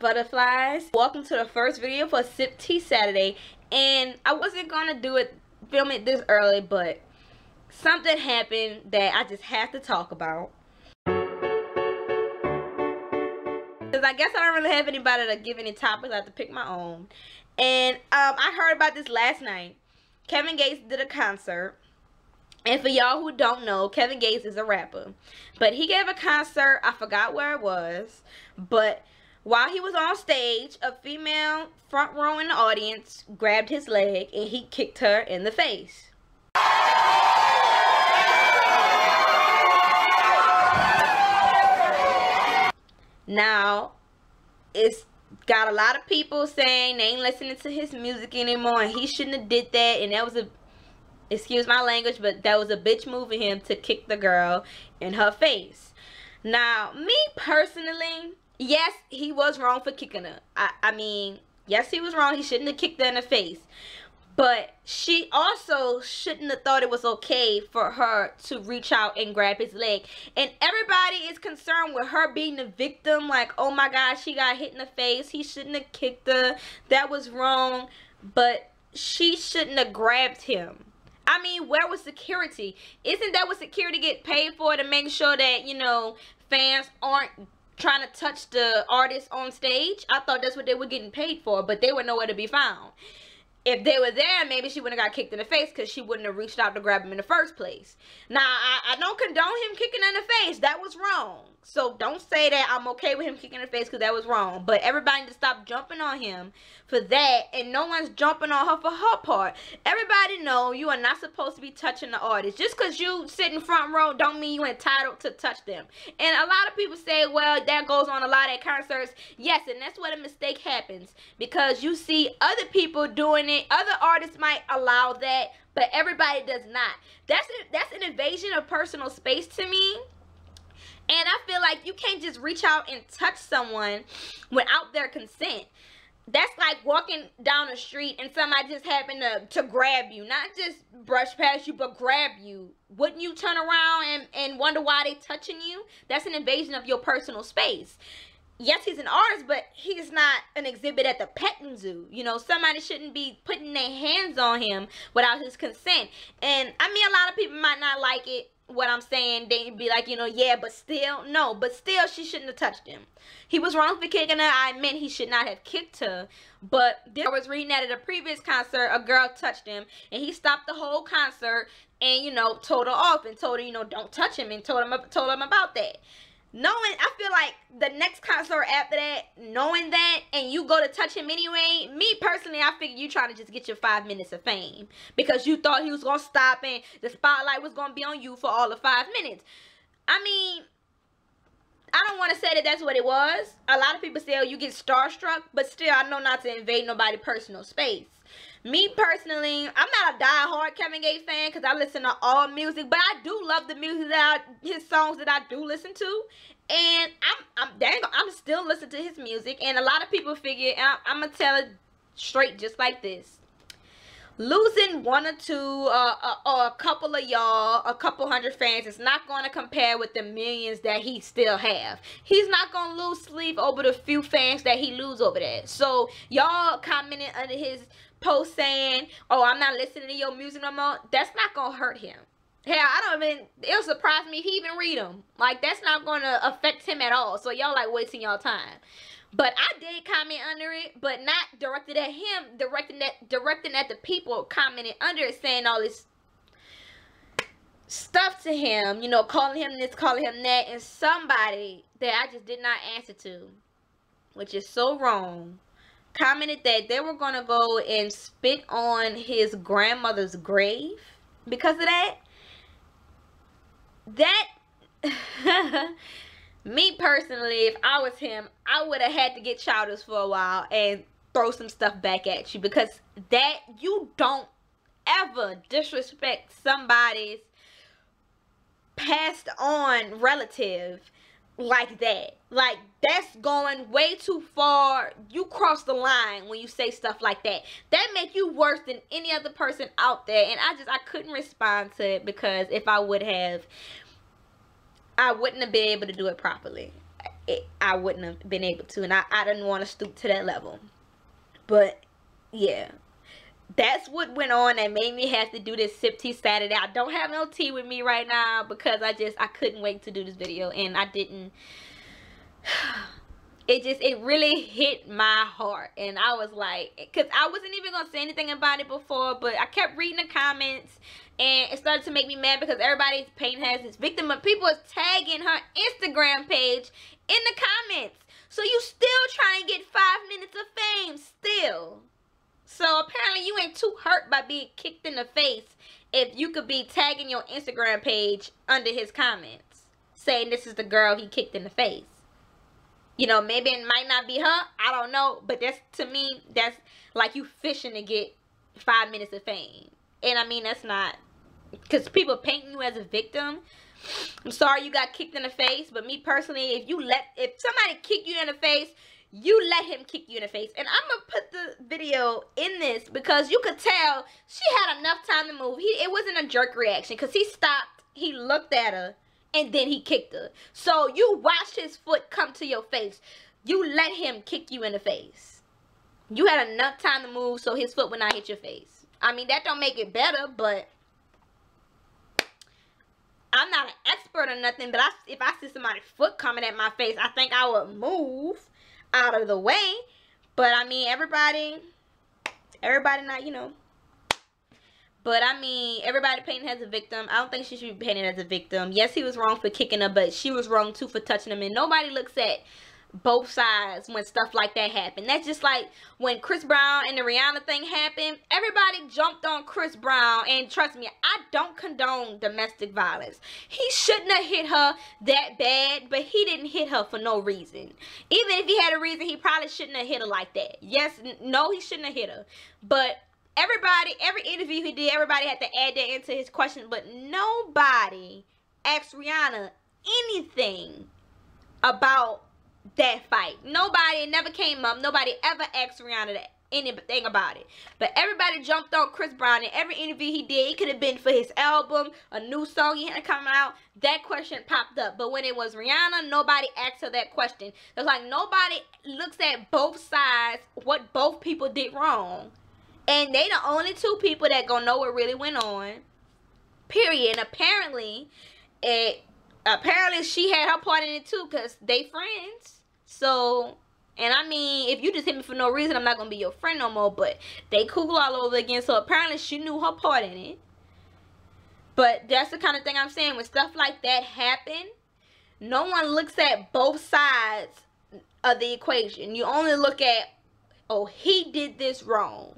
butterflies? Welcome to the first video for Sip Tea Saturday, and I wasn't gonna film it this early, but something happened that I just have to talk about. Because I guess I don't really have anybody to give any topics. I have to pick my own. And I heard about this last night. Kevin Gates did a concert. And for y'all who don't know, Kevin Gates is a rapper. But he gave a concert. I forgot where it was. But while he was on stage, a female front row in the audience grabbed his leg and he kicked her in the face. Now, it's got a lot of people saying they ain't listening to his music anymore and he shouldn't have did that, and that was a, excuse my language, but that was a bitch move of him to kick the girl in her face. Now, me personally, yes, he was wrong for kicking her. I mean, yes, he was wrong. He shouldn't have kicked her in the face. But she also shouldn't have thought it was okay for her to reach out and grab his leg. And everybody is concerned with her being the victim. Like, oh my God, she got hit in the face. He shouldn't have kicked her. That was wrong. But she shouldn't have grabbed him. I mean, where was security? Isn't that what security get paid for, to make sure that, you know, fans aren't trying to touch the artist on stage? I thought that's what they were getting paid for, but they were nowhere to be found. If they were there, maybe she wouldn't have got kicked in the face because she wouldn't have reached out to grab him in the first place. Now, I don't condone him kicking in the face. That was wrong. So don't say that I'm okay with him kicking in the face, because that was wrong. But everybody just stop jumping on him for that, and no one's jumping on her for her part. Everybody know you are not supposed to be touching the artist. Just because you sit in front row don't mean you're entitled to touch them. And a lot of people say, well, that goes on a lot at concerts. Yes, and that's where the mistake happens, because you see other people doing it. Other artists might allow that, but everybody does not. That's an invasion of personal space to me. And I feel like you can't just reach out and touch someone without their consent. That's like walking down the street and somebody just happened to grab you. Not just brush past you, but grab you. Wouldn't you turn around and wonder why they touching you? That's an invasion of your personal space. Yes, he's an artist, but he's not an exhibit at the petting zoo. You know, somebody shouldn't be putting their hands on him without his consent. And, I mean, a lot of people might not like it, what I'm saying. They'd be like, you know, yeah, but still, no. But still, she shouldn't have touched him. He was wrong for kicking her. I meant he should not have kicked her. But I was reading that at a previous concert, a girl touched him, and he stopped the whole concert and, you know, told her off and told her, you know, don't touch him, and told him about that. Knowing, I feel like the next concert after that, knowing that, and you go to touch him anyway, me personally, I figure you trying to just get your 5 minutes of fame, because you thought he was going to stop and the spotlight was going to be on you for all the 5 minutes. I mean, I don't want to say that that's what it was. A lot of people say, oh, you get starstruck, but still, I know not to invade nobody's personal space. Me personally, I'm not a die-hard Kevin Gates fan, because I listen to all music, but I do love the music his songs that I do listen to, and I'm still listening to his music. And a lot of people figure, I'm gonna tell it straight just like this: losing one or two or a couple of y'all, a couple hundred fans, is not going to compare with the millions that he still have. He's not going to lose sleep over the few fans that he lose over that. So y'all commenting under his post saying, oh, I'm not listening to your music no more, that's not going to hurt him. Hell, I don't even, it'll surprise me if he even read them. Like, that's not going to affect him at all. So y'all like wasting y'all time. But I did comment under it, but not directed at him, directing at the people commenting under it, saying all this stuff to him, you know, calling him this, calling him that, and somebody that I just did not answer to, which is so wrong, commented that they were going to go and spit on his grandmother's grave because of that. Me personally, if I was him, I would have had to get childish for a while and throw some stuff back at you, because that, you don't ever disrespect somebody's passed on relative like that. Like, that's going way too far. You cross the line when you say stuff like that. That make you worse than any other person out there. And I couldn't respond to it, because if I would have, I wouldn't have been able to do it properly. I wouldn't have been able to, and I didn't want to stoop to that level. But yeah, that's what went on that made me have to do this sip tea Saturday. I don't have no tea with me right now because I couldn't wait to do this video, and I didn't. It really hit my heart, and I was like, because I wasn't even gonna say anything about it before, but I kept reading the comments, and it started to make me mad because everybody's painting her as this victim, but people is tagging her Instagram page in the comments. So you still trying to get 5 minutes of fame still. So apparently you ain't too hurt by being kicked in the face if you could be tagging your Instagram page under his comments, saying this is the girl he kicked in the face. You know, maybe it might not be her. I don't know. But that's, to me, that's like you fishing to get 5 minutes of fame. And I mean, that's not, because people painting you as a victim. I'm sorry you got kicked in the face. But me personally, if somebody kick you in the face, you let him kick you in the face. And I'm going to put the video in this because you could tell she had enough time to move. It wasn't a jerk reaction because he stopped. He looked at her. And then he kicked her. So you watched his foot come to your face. You let him kick you in the face. You had enough time to move so his foot would not hit your face. I mean, that don't make it better, but I'm not an expert or nothing. But if I see somebody's foot coming at my face, I think I would move out of the way. But I mean, everybody not, you know. But, I mean, everybody painting her as a victim. I don't think she should be painted as a victim. Yes, he was wrong for kicking her, but she was wrong, too, for touching him. And nobody looks at both sides when stuff like that happen. That's just like when Chris Brown and the Rihanna thing happened. Everybody jumped on Chris Brown. And trust me, I don't condone domestic violence. He shouldn't have hit her that bad, but he didn't hit her for no reason. Even if he had a reason, he probably shouldn't have hit her like that. Yes, no, he shouldn't have hit her. But every interview he did, everybody had to add that into his question, but nobody asked Rihanna anything about that fight. Nobody, it never came up. Nobody ever asked Rihanna anything about it. But everybody jumped on Chris Brown, and every interview he did, it could have been for his album, a new song he had come out, that question popped up. But when it was Rihanna, nobody asked her that question. It's like nobody looks at both sides, what both people did wrong. And they the only two people that gonna know what really went on. Period. And apparently she had her part in it too, because they friends. So, and I mean, if you just hit me for no reason, I'm not gonna be your friend no more. But they cool all over again. So apparently she knew her part in it. But that's the kind of thing I'm saying. When stuff like that happen, no one looks at both sides of the equation. You only look at, oh, he did this wrong.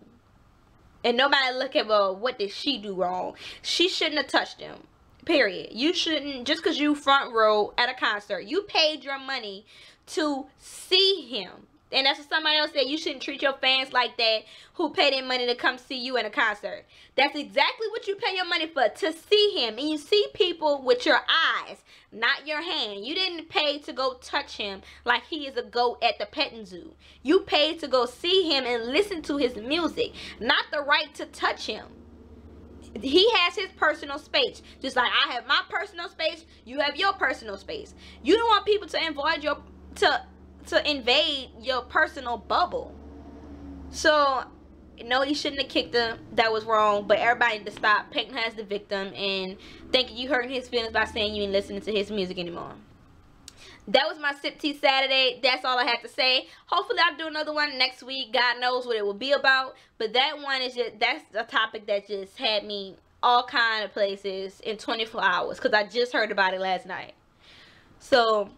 And nobody look at, well, what did she do wrong? She shouldn't have touched him. Period. You shouldn't, just because you front row at a concert. You paid your money to see him. And that's what somebody else said. You shouldn't treat your fans like that who pay their money to come see you at a concert. That's exactly what you pay your money for, to see him. And you see people with your eyes, not your hand. You didn't pay to go touch him like he is a goat at the petting zoo. You paid to go see him and listen to his music, not the right to touch him. He has his personal space. Just like I have my personal space, you have your personal space. You don't want people to invade your personal bubble. So, no, he shouldn't have kicked her. That was wrong. But everybody need to stop painting her as the victim and thinking you hurting his feelings by saying you ain't listening to his music anymore. That was my Sip Tea Saturday. That's all I have to say. Hopefully I'll do another one next week. God knows what it will be about. But that one is just, that's a topic that just had me all kind of places in 24 hours. Because I just heard about it last night. So,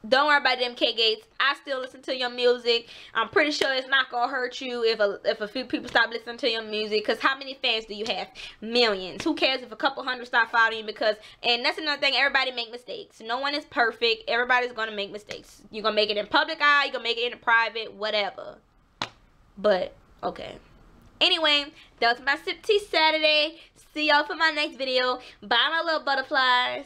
don't worry about them K-Gates. I still listen to your music. I'm pretty sure it's not going to hurt you if a few people stop listening to your music. Because how many fans do you have? Millions. Who cares if a couple hundred stop following you? Because, and that's another thing, everybody make mistakes. No one is perfect. Everybody's going to make mistakes. You're going to make it in public eye. You're going to make it in private. Whatever. But, okay. Anyway, that was my Sip Tea Saturday. See y'all for my next video. Bye, my little butterflies.